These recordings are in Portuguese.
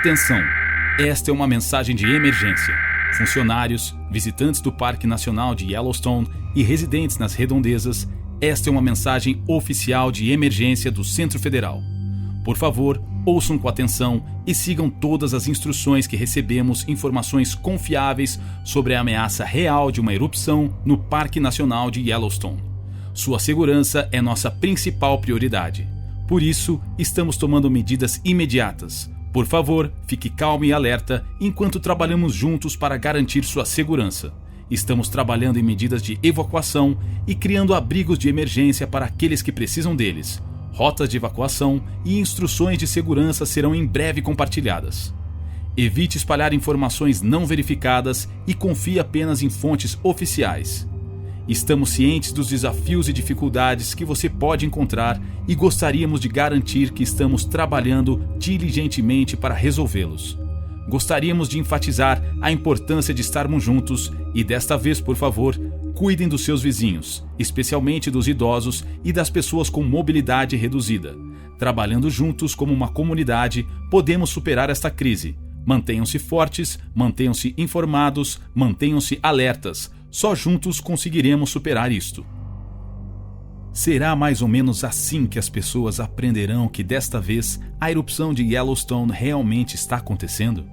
Atenção! Esta é uma mensagem de emergência. Funcionários, visitantes do Parque Nacional de Yellowstone e residentes nas redondezas, esta é uma mensagem oficial de emergência do Centro Federal. Por favor, ouçam com atenção e sigam todas as instruções que recebemos informações confiáveis sobre a ameaça real de uma erupção no Parque Nacional de Yellowstone. Sua segurança é nossa principal prioridade. Por isso, estamos tomando medidas imediatas. Por favor, fique calmo e alerta enquanto trabalhamos juntos para garantir sua segurança. Estamos trabalhando em medidas de evacuação e criando abrigos de emergência para aqueles que precisam deles. Rotas de evacuação e instruções de segurança serão em breve compartilhadas. Evite espalhar informações não verificadas e confie apenas em fontes oficiais. Estamos cientes dos desafios e dificuldades que você pode encontrar e gostaríamos de garantir que estamos trabalhando diligentemente para resolvê-los. Gostaríamos de enfatizar a importância de estarmos juntos e, desta vez, por favor, cuidem dos seus vizinhos, especialmente dos idosos e das pessoas com mobilidade reduzida. Trabalhando juntos como uma comunidade, podemos superar esta crise. Mantenham-se fortes, mantenham-se informados, mantenham-se alertas. Só juntos conseguiremos superar isto. Será mais ou menos assim que as pessoas aprenderão que desta vez a erupção de Yellowstone realmente está acontecendo?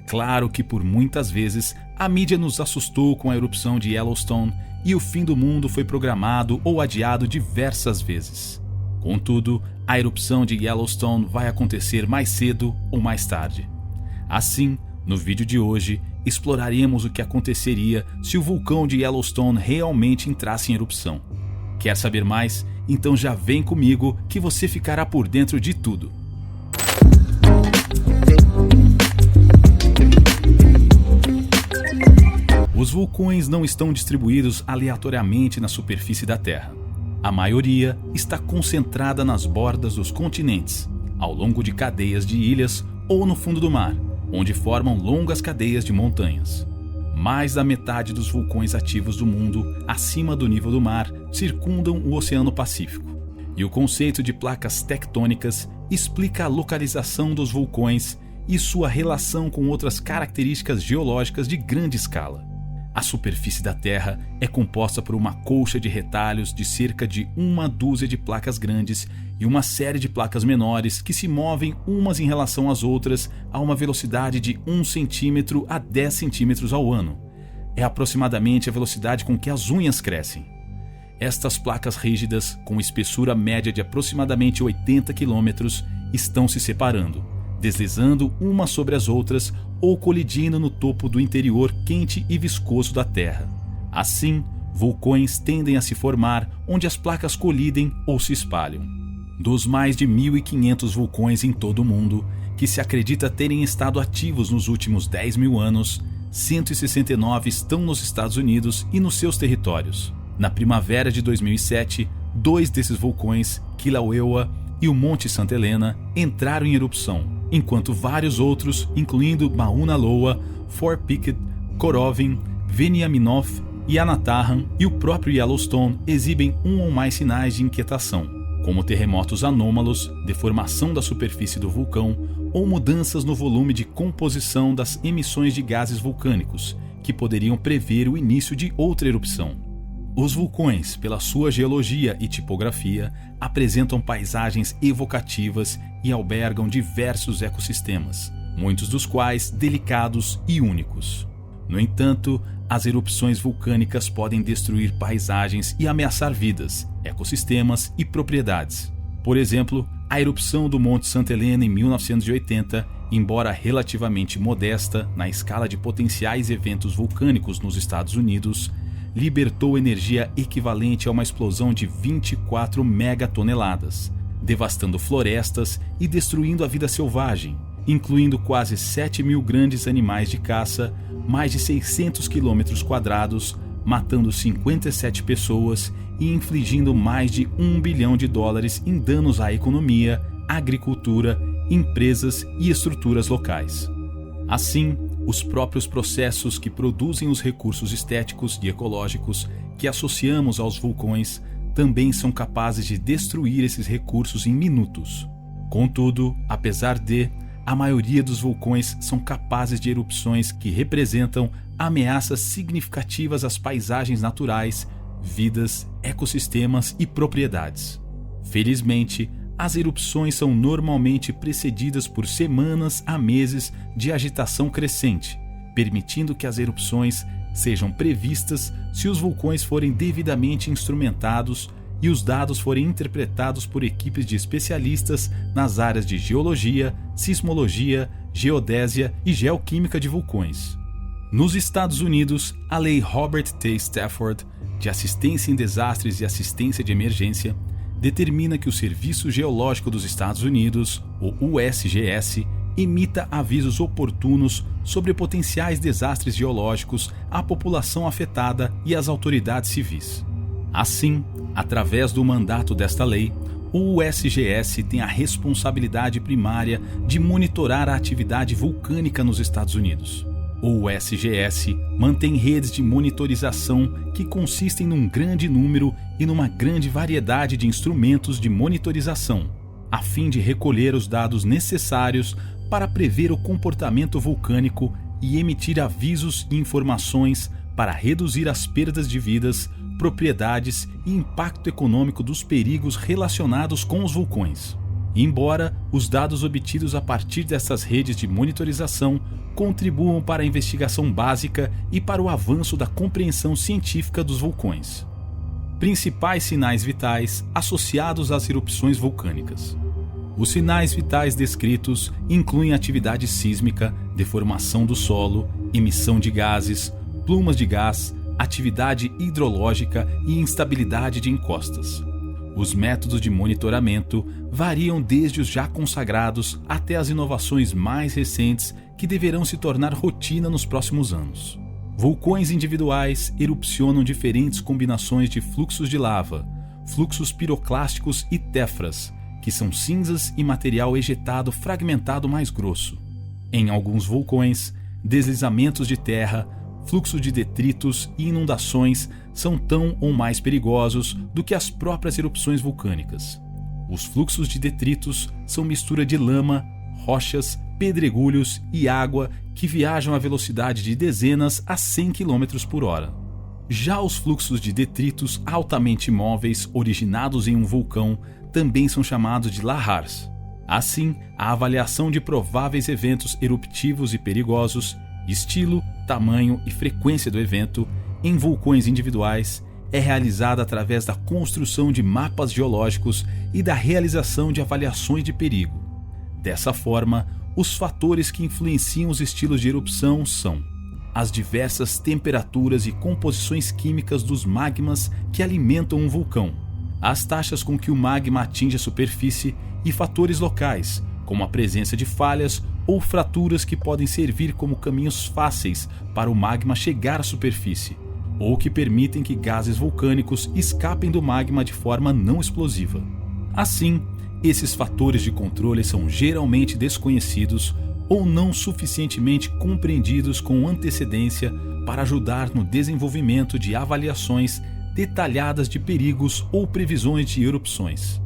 Claro que por muitas vezes a mídia nos assustou com a erupção de Yellowstone e o fim do mundo foi programado ou adiado diversas vezes. Contudo, a erupção de Yellowstone vai acontecer mais cedo ou mais tarde. Assim, no vídeo de hoje, exploraremos o que aconteceria se o vulcão de Yellowstone realmente entrasse em erupção. Quer saber mais? Então já vem comigo que você ficará por dentro de tudo. Os vulcões não estão distribuídos aleatoriamente na superfície da Terra. A maioria está concentrada nas bordas dos continentes, ao longo de cadeias de ilhas ou no fundo do mar, onde formam longas cadeias de montanhas. Mais da metade dos vulcões ativos do mundo, acima do nível do mar, circundam o Oceano Pacífico. E o conceito de placas tectônicas explica a localização dos vulcões e sua relação com outras características geológicas de grande escala. A superfície da Terra é composta por uma colcha de retalhos de cerca de uma dúzia de placas grandes e uma série de placas menores que se movem umas em relação às outras a uma velocidade de 1 centímetro a 10 centímetros ao ano. É aproximadamente a velocidade com que as unhas crescem. Estas placas rígidas, com espessura média de aproximadamente 80 quilômetros, estão se separando, deslizando umas sobre as outras ou colidindo no topo do interior quente e viscoso da Terra. Assim, vulcões tendem a se formar onde as placas colidem ou se espalham. Dos mais de 1.500 vulcões em todo o mundo, que se acredita terem estado ativos nos últimos 10 mil anos, 169 estão nos Estados Unidos e nos seus territórios. Na primavera de 2007, 2 desses vulcões, Kilauea e o Monte Santa Helena, entraram em erupção, enquanto vários outros, incluindo Mauna Loa, Fort Pickett, Korovin, Veniaminoff e Anatahan e o próprio Yellowstone, exibem um ou mais sinais de inquietação, como terremotos anômalos, deformação da superfície do vulcão ou mudanças no volume de composição das emissões de gases vulcânicos, que poderiam prever o início de outra erupção. Os vulcões, pela sua geologia e tipografia, apresentam paisagens evocativas e albergam diversos ecossistemas, muitos dos quais delicados e únicos. No entanto, as erupções vulcânicas podem destruir paisagens e ameaçar vidas, ecossistemas e propriedades. Por exemplo, a erupção do Monte Santa Helena em 1980, embora relativamente modesta na escala de potenciais eventos vulcânicos nos Estados Unidos, libertou energia equivalente a uma explosão de 24 megatoneladas, devastando florestas e destruindo a vida selvagem, incluindo quase 7.000 grandes animais de caça, mais de 600 quilômetros quadrados, matando 57 pessoas e infligindo mais de $1 bilhão em danos à economia, agricultura, empresas e estruturas locais. Assim, os próprios processos que produzem os recursos estéticos e ecológicos que associamos aos vulcões também são capazes de destruir esses recursos em minutos. Contudo, apesar de, a maioria dos vulcões são capazes de erupções que representam ameaças significativas às paisagens naturais, vidas, ecossistemas e propriedades. Felizmente, as erupções são normalmente precedidas por semanas a meses de agitação crescente, permitindo que as erupções sejam previstas se os vulcões forem devidamente instrumentados e os dados forem interpretados por equipes de especialistas nas áreas de geologia, sismologia, geodésia e geoquímica de vulcões. Nos Estados Unidos, a Lei Robert T. Stafford, de Assistência em Desastres e Assistência de Emergência, determina que o Serviço Geológico dos Estados Unidos, o USGS, emita avisos oportunos sobre potenciais desastres geológicos à população afetada e às autoridades civis. Assim, através do mandato desta lei, o USGS tem a responsabilidade primária de monitorar a atividade vulcânica nos Estados Unidos. O USGS mantém redes de monitorização que consistem num grande número e numa grande variedade de instrumentos de monitorização, a fim de recolher os dados necessários para prever o comportamento vulcânico e emitir avisos e informações para reduzir as perdas de vidas, propriedades e impacto econômico dos perigos relacionados com os vulcões. Embora os dados obtidos a partir dessas redes de monitorização contribuam para a investigação básica e para o avanço da compreensão científica dos vulcões. Principais sinais vitais associados às erupções vulcânicas. Os sinais vitais descritos incluem atividade sísmica, deformação do solo, emissão de gases, plumas de gás, atividade hidrológica e instabilidade de encostas. Os métodos de monitoramento variam desde os já consagrados até as inovações mais recentes que deverão se tornar rotina nos próximos anos. Vulcões individuais erupcionam diferentes combinações de fluxos de lava, fluxos piroclásticos e tefras, que são cinzas e material ejetado fragmentado mais grosso. Em alguns vulcões, deslizamentos de terra, fluxo de detritos e inundações são tão ou mais perigosos do que as próprias erupções vulcânicas. Os fluxos de detritos são mistura de lama, rochas, pedregulhos e água que viajam a velocidade de dezenas a 100 km por hora. Já os fluxos de detritos altamente móveis originados em um vulcão também são chamados de lahars. Assim, a avaliação de prováveis eventos eruptivos e perigosos, estilo, tamanho e frequência do evento em vulcões individuais é realizada através da construção de mapas geológicos e da realização de avaliações de perigo. Dessa forma, os fatores que influenciam os estilos de erupção são as diversas temperaturas e composições químicas dos magmas que alimentam um vulcão, as taxas com que o magma atinge a superfície e fatores locais, como a presença de falhas ou fraturas que podem servir como caminhos fáceis para o magma chegar à superfície, ou que permitem que gases vulcânicos escapem do magma de forma não explosiva. Assim, esses fatores de controle são geralmente desconhecidos ou não suficientemente compreendidos com antecedência para ajudar no desenvolvimento de avaliações detalhadas de perigos ou previsões de erupções.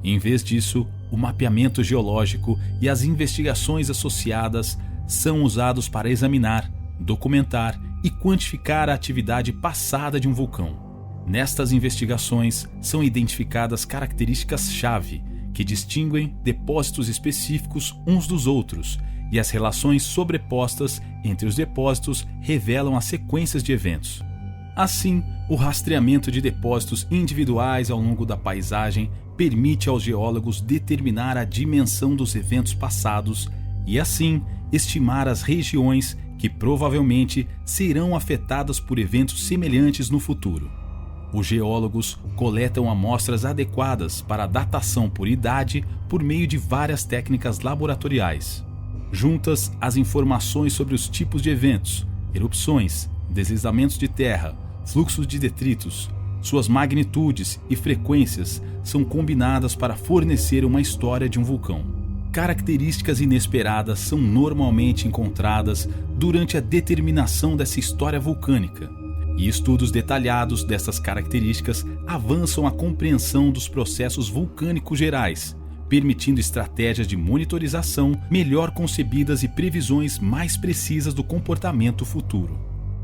Em vez disso, o mapeamento geológico e as investigações associadas são usados para examinar, documentar e quantificar a atividade passada de um vulcão. Nestas investigações são identificadas características-chave que distinguem depósitos específicos uns dos outros, e as relações sobrepostas entre os depósitos revelam as sequências de eventos. Assim, o rastreamento de depósitos individuais ao longo da paisagem permite aos geólogos determinar a dimensão dos eventos passados e, assim, estimar as regiões que provavelmente serão afetadas por eventos semelhantes no futuro. Os geólogos coletam amostras adequadas para a datação por idade por meio de várias técnicas laboratoriais. Juntas as informações sobre os tipos de eventos, erupções, deslizamentos de terra, fluxos de detritos, suas magnitudes e frequências são combinadas para fornecer uma história de um vulcão. Características inesperadas são normalmente encontradas durante a determinação dessa história vulcânica, e estudos detalhados dessas características avançam a compreensão dos processos vulcânicos gerais, permitindo estratégias de monitorização melhor concebidas e previsões mais precisas do comportamento futuro.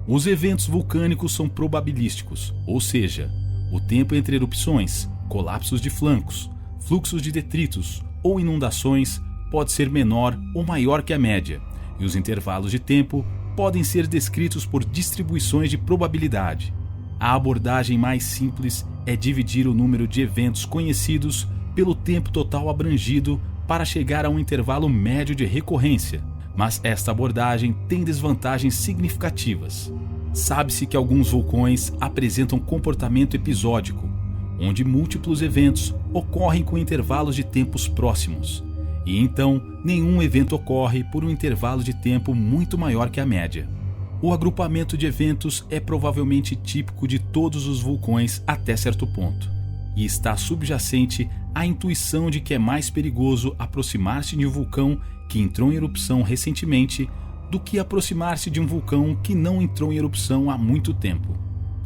Os eventos vulcânicos são probabilísticos, ou seja, o tempo entre erupções, colapsos de flancos, fluxos de detritos ou inundações pode ser menor ou maior que a média, e os intervalos de tempo podem ser descritos por distribuições de probabilidade. A abordagem mais simples é dividir o número de eventos conhecidos pelo tempo total abrangido para chegar a um intervalo médio de recorrência, mas esta abordagem tem desvantagens significativas. Sabe-se que alguns vulcões apresentam comportamento episódico, onde múltiplos eventos ocorrem com intervalos de tempos próximos, e então nenhum evento ocorre por um intervalo de tempo muito maior que a média. O agrupamento de eventos é provavelmente típico de todos os vulcões até certo ponto, e está subjacente à intuição de que é mais perigoso aproximar-se de um vulcão que entrou em erupção recentemente do que aproximar-se de um vulcão que não entrou em erupção há muito tempo.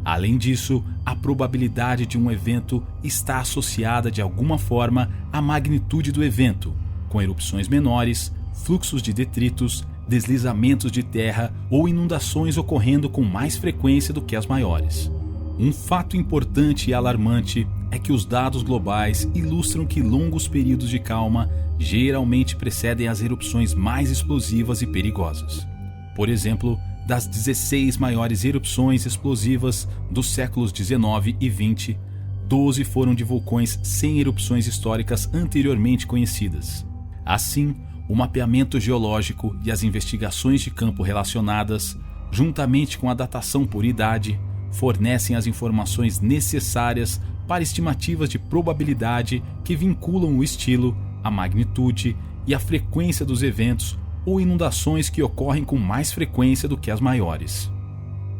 Além disso, a probabilidade de um evento está associada de alguma forma à magnitude do evento, com erupções menores, fluxos de detritos, deslizamentos de terra ou inundações ocorrendo com mais frequência do que as maiores. Um fato importante e alarmante é que os dados globais ilustram que longos períodos de calma geralmente precedem as erupções mais explosivas e perigosas. Por exemplo, das 16 maiores erupções explosivas dos séculos 19 e 20, 12 foram de vulcões sem erupções históricas anteriormente conhecidas. Assim, o mapeamento geológico e as investigações de campo relacionadas, juntamente com a datação por idade, fornecem as informações necessárias para estimativas de probabilidade que vinculam o estilo, a magnitude e a frequência dos eventos ou inundações que ocorrem com mais frequência do que as maiores.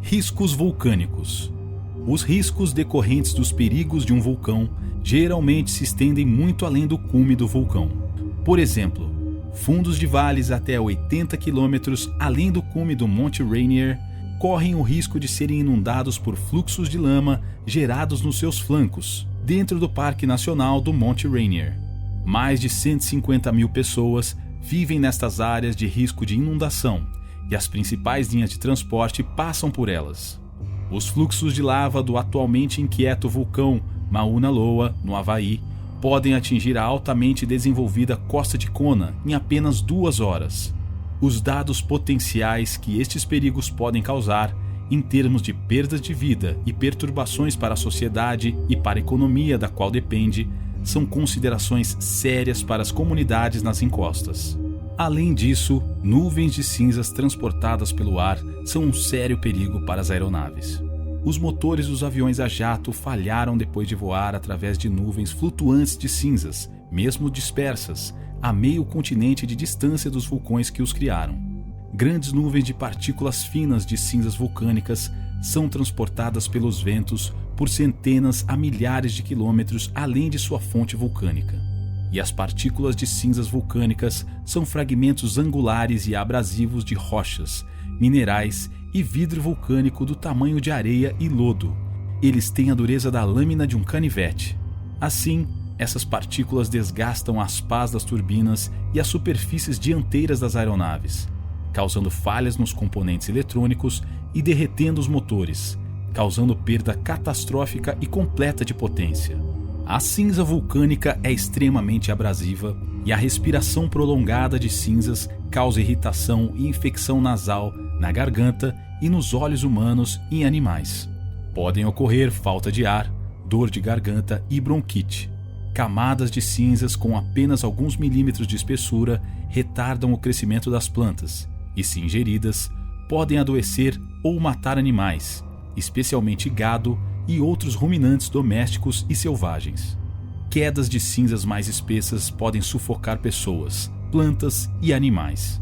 Riscos vulcânicos. Os riscos decorrentes dos perigos de um vulcão geralmente se estendem muito além do cume do vulcão. Por exemplo, fundos de vales até 80 km além do cume do Monte Rainier correm o risco de serem inundados por fluxos de lama gerados nos seus flancos, dentro do Parque Nacional do Monte Rainier. Mais de 150 mil pessoas vivem nestas áreas de risco de inundação e as principais linhas de transporte passam por elas. Os fluxos de lava do atualmente inquieto vulcão Mauna Loa, no Havaí, podem atingir a altamente desenvolvida Costa de Kona em apenas 2 horas. Os dados potenciais que estes perigos podem causar, em termos de perdas de vida e perturbações para a sociedade e para a economia da qual depende, são considerações sérias para as comunidades nas encostas. Além disso, nuvens de cinzas transportadas pelo ar são um sério perigo para as aeronaves. Os motores dos aviões a jato falharam depois de voar através de nuvens flutuantes de cinzas, mesmo dispersas, a meio continente de distância dos vulcões que os criaram. Grandes nuvens de partículas finas de cinzas vulcânicas são transportadas pelos ventos por centenas a milhares de quilômetros além de sua fonte vulcânica. E as partículas de cinzas vulcânicas são fragmentos angulares e abrasivos de rochas, minerais e vidro vulcânico do tamanho de areia e lodo. Eles têm a dureza da lâmina de um canivete. Assim, essas partículas desgastam as pás das turbinas e as superfícies dianteiras das aeronaves, causando falhas nos componentes eletrônicos e derretendo os motores, causando perda catastrófica e completa de potência. A cinza vulcânica é extremamente abrasiva e a respiração prolongada de cinzas causa irritação e infecção nasal na garganta e nos olhos humanos e em animais. Podem ocorrer falta de ar, dor de garganta e bronquite. Camadas de cinzas com apenas alguns milímetros de espessura retardam o crescimento das plantas e, se ingeridas, podem adoecer ou matar animais, especialmente gado e outros ruminantes domésticos e selvagens. Quedas de cinzas mais espessas podem sufocar pessoas, plantas e animais,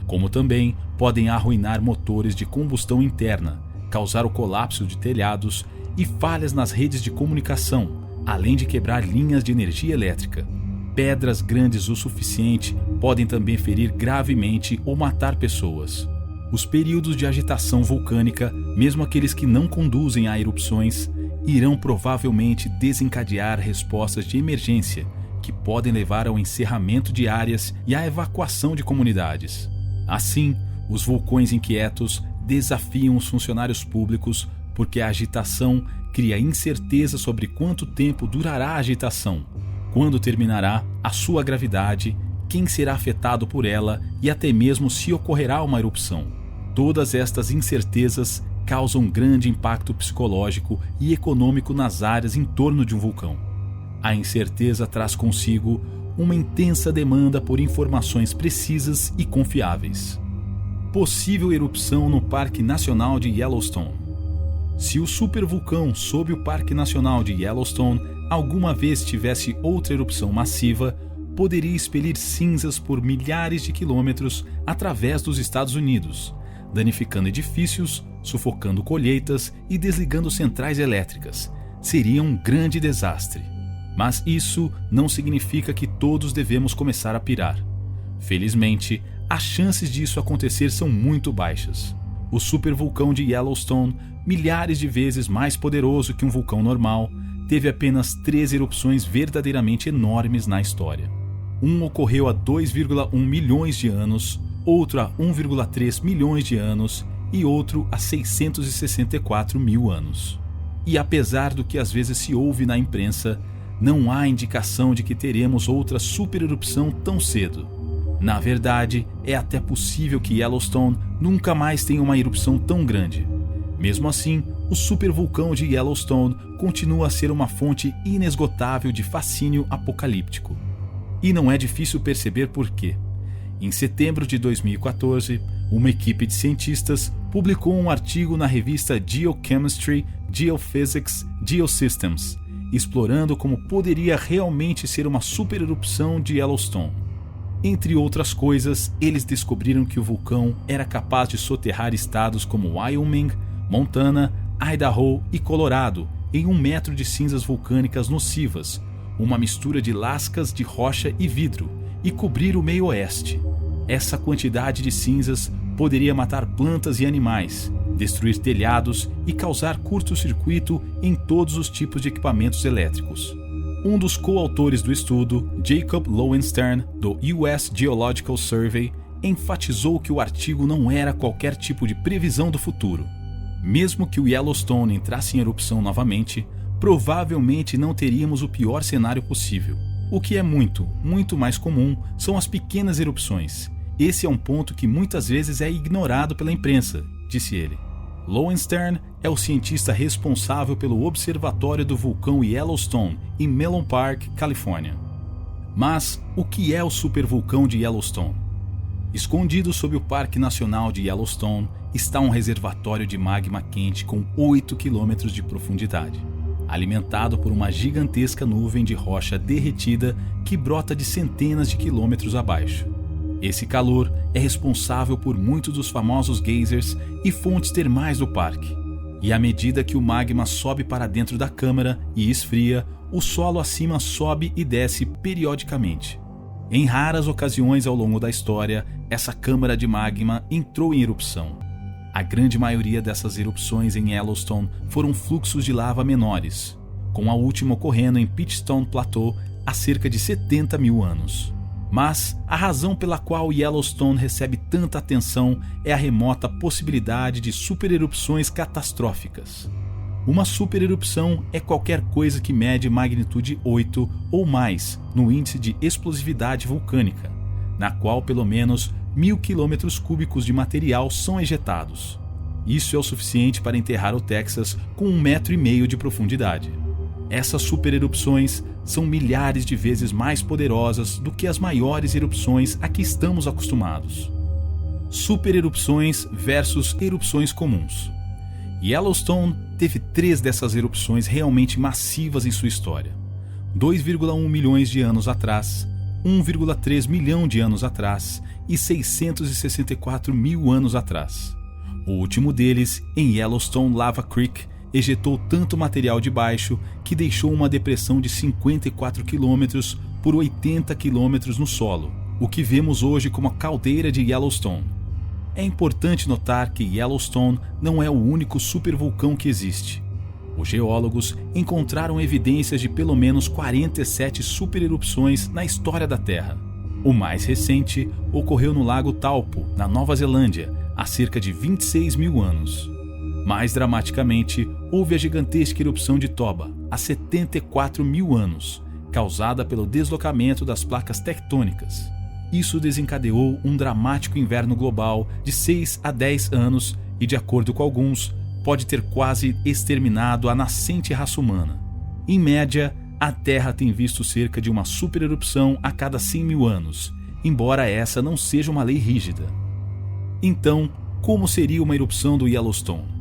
como também podem arruinar motores de combustão interna, causar o colapso de telhados e falhas nas redes de comunicação, além de quebrar linhas de energia elétrica. Pedras grandes o suficiente podem também ferir gravemente ou matar pessoas. Os períodos de agitação vulcânica, mesmo aqueles que não conduzem a erupções, irão provavelmente desencadear respostas de emergência que podem levar ao encerramento de áreas e à evacuação de comunidades. Assim, os vulcões inquietos desafiam os funcionários públicos porque a agitação cria incerteza sobre quanto tempo durará a agitação, quando terminará a sua gravidade, quem será afetado por ela e até mesmo se ocorrerá uma erupção. Todas estas incertezas causam grande impacto psicológico e econômico nas áreas em torno de um vulcão. A incerteza traz consigo uma intensa demanda por informações precisas e confiáveis. Possível erupção no Parque Nacional de Yellowstone. Se o supervulcão sob o Parque Nacional de Yellowstone alguma vez tivesse outra erupção massiva, poderia expelir cinzas por milhares de quilômetros através dos Estados Unidos, danificando edifícios, sufocando colheitas e desligando centrais elétricas. Seria um grande desastre. Mas isso não significa que todos devemos começar a pirar. Felizmente, as chances disso acontecer são muito baixas. O supervulcão de Yellowstone, milhares de vezes mais poderoso que um vulcão normal, teve apenas 3 erupções verdadeiramente enormes na história. Um ocorreu há 2,1 milhões de anos, outro há 1,3 milhões de anos e outro há 664 mil anos. E apesar do que às vezes se ouve na imprensa, não há indicação de que teremos outra supererupção tão cedo. Na verdade, é até possível que Yellowstone nunca mais tenha uma erupção tão grande. Mesmo assim, o supervulcão de Yellowstone continua a ser uma fonte inesgotável de fascínio apocalíptico. E não é difícil perceber por quê. Em setembro de 2014, uma equipe de cientistas publicou um artigo na revista Geochemistry, Geophysics, Geosystems, explorando como poderia realmente ser uma supererupção de Yellowstone. Entre outras coisas, eles descobriram que o vulcão era capaz de soterrar estados como Wyoming, Montana, Idaho e Colorado em 1 metro de cinzas vulcânicas nocivas, uma mistura de lascas de rocha e vidro, e cobrir o meio oeste. Essa quantidade de cinzas poderia matar plantas e animais, destruir telhados e causar curto-circuito em todos os tipos de equipamentos elétricos. Um dos coautores do estudo, Jacob Lowenstern, do US Geological Survey, enfatizou que o artigo não era qualquer tipo de previsão do futuro. Mesmo que o Yellowstone entrasse em erupção novamente, provavelmente não teríamos o pior cenário possível. O que é muito mais comum são as pequenas erupções. Esse é um ponto que muitas vezes é ignorado pela imprensa, disse ele. Lowenstern é o cientista responsável pelo Observatório do Vulcão Yellowstone, em Melon Park, Califórnia. Mas o que é o supervulcão de Yellowstone? Escondido sob o Parque Nacional de Yellowstone está um reservatório de magma quente com 8 quilômetros de profundidade, alimentado por uma gigantesca nuvem de rocha derretida que brota de centenas de quilômetros abaixo. Esse calor é responsável por muitos dos famosos geysers e fontes termais do parque. E à medida que o magma sobe para dentro da câmara e esfria, o solo acima sobe e desce periodicamente. Em raras ocasiões ao longo da história, essa câmara de magma entrou em erupção. A grande maioria dessas erupções em Yellowstone foram fluxos de lava menores, com a última ocorrendo em Pitchstone Plateau há cerca de 70 mil anos. Mas a razão pela qual Yellowstone recebe tanta atenção é a remota possibilidade de supererupções catastróficas. Uma supererupção é qualquer coisa que mede magnitude 8 ou mais no índice de explosividade vulcânica, na qual pelo menos 1.000 quilômetros cúbicos de material são ejetados. Isso é o suficiente para enterrar o Texas com 1,5 metro de profundidade. Essas supererupções são milhares de vezes mais poderosas do que as maiores erupções a que estamos acostumados. Supererupções versus erupções comuns. Yellowstone teve 3 dessas erupções realmente massivas em sua história. 2,1 milhões de anos atrás, 1,3 milhão de anos atrás e 664 mil anos atrás. O último deles, em Yellowstone Lava Creek, ejetou tanto material de baixo que deixou uma depressão de 54 km por 80 km no solo, o que vemos hoje como a caldeira de Yellowstone. É importante notar que Yellowstone não é o único supervulcão que existe. Os geólogos encontraram evidências de pelo menos 47 supererupções na história da Terra. O mais recente ocorreu no Lago Taupo, na Nova Zelândia, há cerca de 26 mil anos. Mais dramaticamente, houve a gigantesca erupção de Toba, há 74 mil anos, causada pelo deslocamento das placas tectônicas. Isso desencadeou um dramático inverno global de 6 a 10 anos e, de acordo com alguns, pode ter quase exterminado a nascente raça humana. Em média, a Terra tem visto cerca de uma supererupção a cada 100 mil anos, embora essa não seja uma lei rígida. Então, como seria uma erupção do Yellowstone?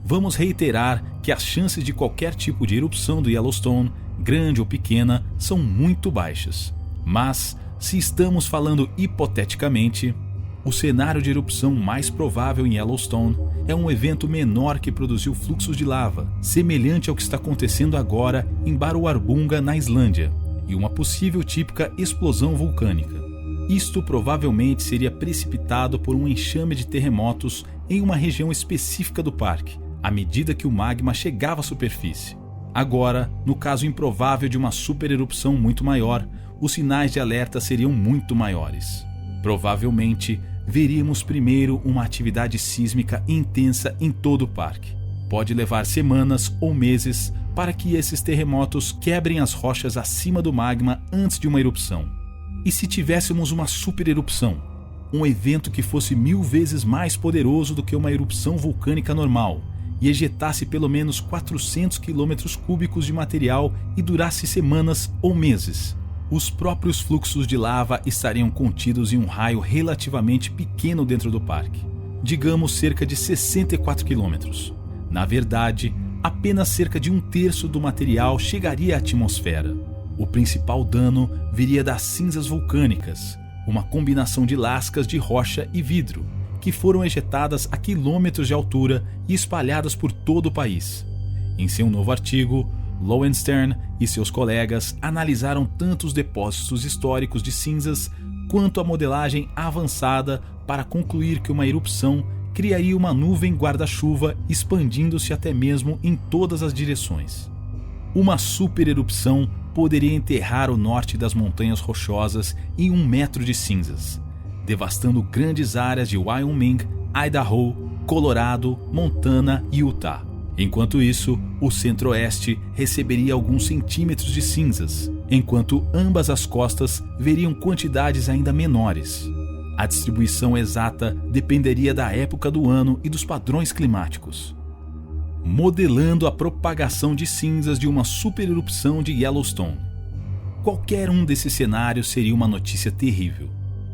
Vamos reiterar que as chances de qualquer tipo de erupção do Yellowstone, grande ou pequena, são muito baixas. Mas, se estamos falando hipoteticamente, o cenário de erupção mais provável em Yellowstone é um evento menor que produziu fluxos de lava, semelhante ao que está acontecendo agora em Baruarbunga, na Islândia, e uma possível típica explosão vulcânica. Isto provavelmente seria precipitado por um enxame de terremotos em uma região específica do parque, à medida que o magma chegava à superfície. Agora, no caso improvável de uma supererupção muito maior, os sinais de alerta seriam muito maiores. Provavelmente, veríamos primeiro uma atividade sísmica intensa em todo o parque. Pode levar semanas ou meses para que esses terremotos quebrem as rochas acima do magma antes de uma erupção. E se tivéssemos uma supererupção, um evento que fosse 1000 vezes mais poderoso do que uma erupção vulcânica normal e ejetasse pelo menos 400 km³ de material e durasse semanas ou meses? Os próprios fluxos de lava estariam contidos em um raio relativamente pequeno dentro do parque, digamos cerca de 64 km. Na verdade, apenas cerca de 1/3 do material chegaria à atmosfera. O principal dano viria das cinzas vulcânicas, uma combinação de lascas de rocha e vidro, que foram ejetadas a quilômetros de altura e espalhadas por todo o país. Em seu novo artigo, Lowenstern e seus colegas analisaram tanto os depósitos históricos de cinzas quanto a modelagem avançada para concluir que uma erupção criaria uma nuvem guarda-chuva expandindo-se até mesmo em todas as direções. Uma supererupção poderia enterrar o norte das montanhas rochosas em 1 metro de cinzas, devastando grandes áreas de Wyoming, Idaho, Colorado, Montana e Utah. Enquanto isso, o centro-oeste receberia alguns centímetros de cinzas, enquanto ambas as costas veriam quantidades ainda menores. A distribuição exata dependeria da época do ano e dos padrões climáticos. Modelando a propagação de cinzas de uma supererupção de Yellowstone. Qualquer um desses cenários seria uma notícia terrível.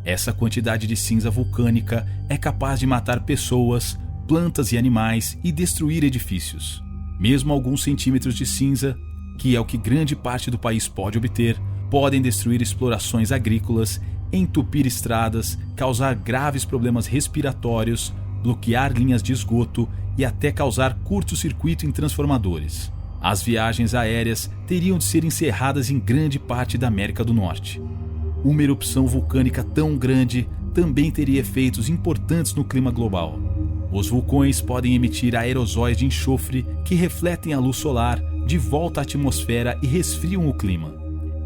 Essa quantidade de cinza vulcânica é capaz de matar pessoas, plantas e animais e destruir edifícios. Mesmo alguns centímetros de cinza, que é o que grande parte do país pode obter, podem destruir explorações agrícolas, entupir estradas, causar graves problemas respiratórios, bloquear linhas de esgoto e até causar curto-circuito em transformadores. As viagens aéreas teriam de ser encerradas em grande parte da América do Norte. Uma erupção vulcânica tão grande também teria efeitos importantes no clima global. Os vulcões podem emitir aerosóis de enxofre que refletem a luz solar de volta à atmosfera e resfriam o clima.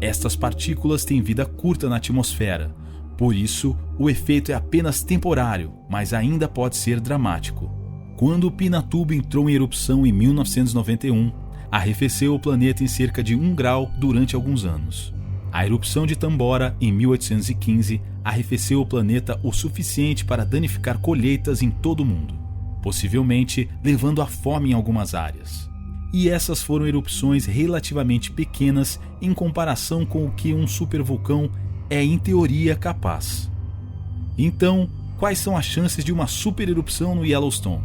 Estas partículas têm vida curta na atmosfera, por isso o efeito é apenas temporário, mas ainda pode ser dramático. Quando o Pinatubo entrou em erupção em 1991, arrefeceu o planeta em cerca de 1 grau durante alguns anos. A erupção de Tambora, em 1815, arrefeceu o planeta o suficiente para danificar colheitas em todo o mundo, possivelmente levando à fome em algumas áreas. E essas foram erupções relativamente pequenas em comparação com o que um supervulcão é em teoria capaz. Então, quais são as chances de uma supererupção no Yellowstone?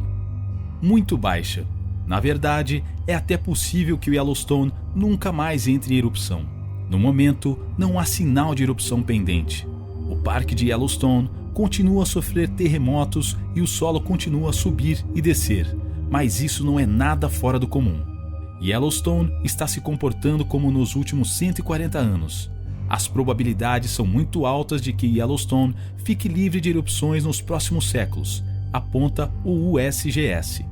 Muito baixa. Na verdade, é até possível que o Yellowstone nunca mais entre em erupção. No momento, não há sinal de erupção pendente. O parque de Yellowstone continua a sofrer terremotos e o solo continua a subir e descer, mas isso não é nada fora do comum. Yellowstone está se comportando como nos últimos 140 anos. As probabilidades são muito altas de que Yellowstone fique livre de erupções nos próximos séculos, aponta o USGS.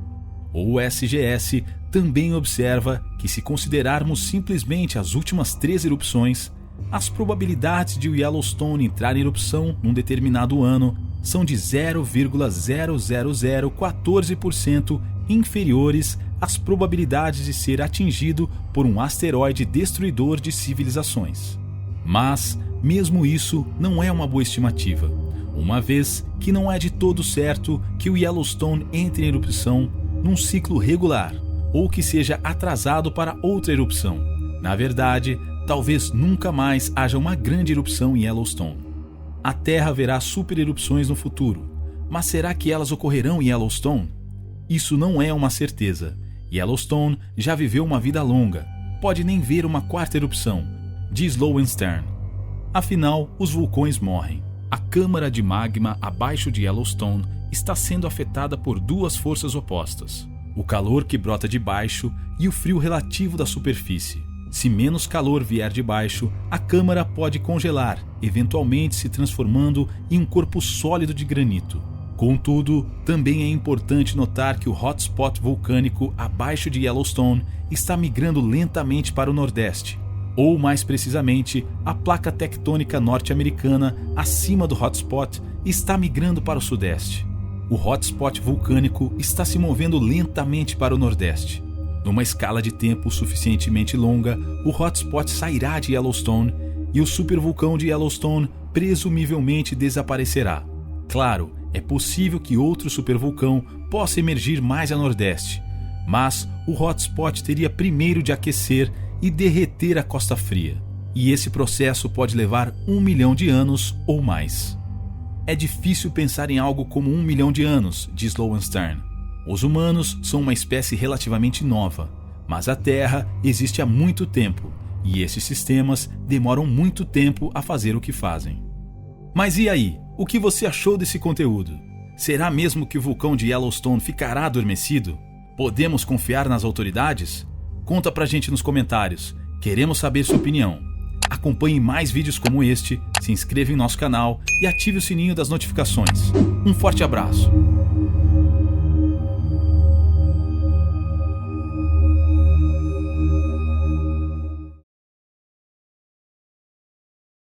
O USGS também observa que, se considerarmos simplesmente as últimas 3 erupções, as probabilidades de o Yellowstone entrar em erupção num determinado ano são de 0,00014% inferiores às probabilidades de ser atingido por um asteroide destruidor de civilizações. Mas, mesmo isso não é uma boa estimativa, uma vez que não é de todo certo que o Yellowstone entre em erupção num ciclo regular, ou que seja atrasado para outra erupção. Na verdade, talvez nunca mais haja uma grande erupção em Yellowstone. A Terra verá supererupções no futuro, mas será que elas ocorrerão em Yellowstone? Isso não é uma certeza. Yellowstone já viveu uma vida longa, pode nem ver uma 4ª erupção, diz Lowenstern. Afinal, os vulcões morrem. A câmara de magma abaixo de Yellowstone está sendo afetada por 2 forças opostas: o calor que brota de baixo e o frio relativo da superfície. Se menos calor vier de baixo, a câmara pode congelar, eventualmente se transformando em um corpo sólido de granito. Contudo, também é importante notar que o hotspot vulcânico abaixo de Yellowstone está migrando lentamente para o nordeste, ou mais precisamente, a placa tectônica norte-americana acima do hotspot está migrando para o sudeste. O hotspot vulcânico está se movendo lentamente para o nordeste. Numa escala de tempo suficientemente longa, o hotspot sairá de Yellowstone e o supervulcão de Yellowstone presumivelmente desaparecerá. Claro, é possível que outro supervulcão possa emergir mais a nordeste, mas o hotspot teria primeiro de aquecer e derreter a costa fria, e esse processo pode levar 1 milhão de anos ou mais. É difícil pensar em algo como 1 milhão de anos, diz Lowenstern. Os humanos são uma espécie relativamente nova, mas a Terra existe há muito tempo, e esses sistemas demoram muito tempo a fazer o que fazem. Mas e aí? O que você achou desse conteúdo? Será mesmo que o vulcão de Yellowstone ficará adormecido? Podemos confiar nas autoridades? Conta pra gente nos comentários. Queremos saber sua opinião. Acompanhe mais vídeos como este, se inscreva em nosso canal e ative o sininho das notificações. Um forte abraço!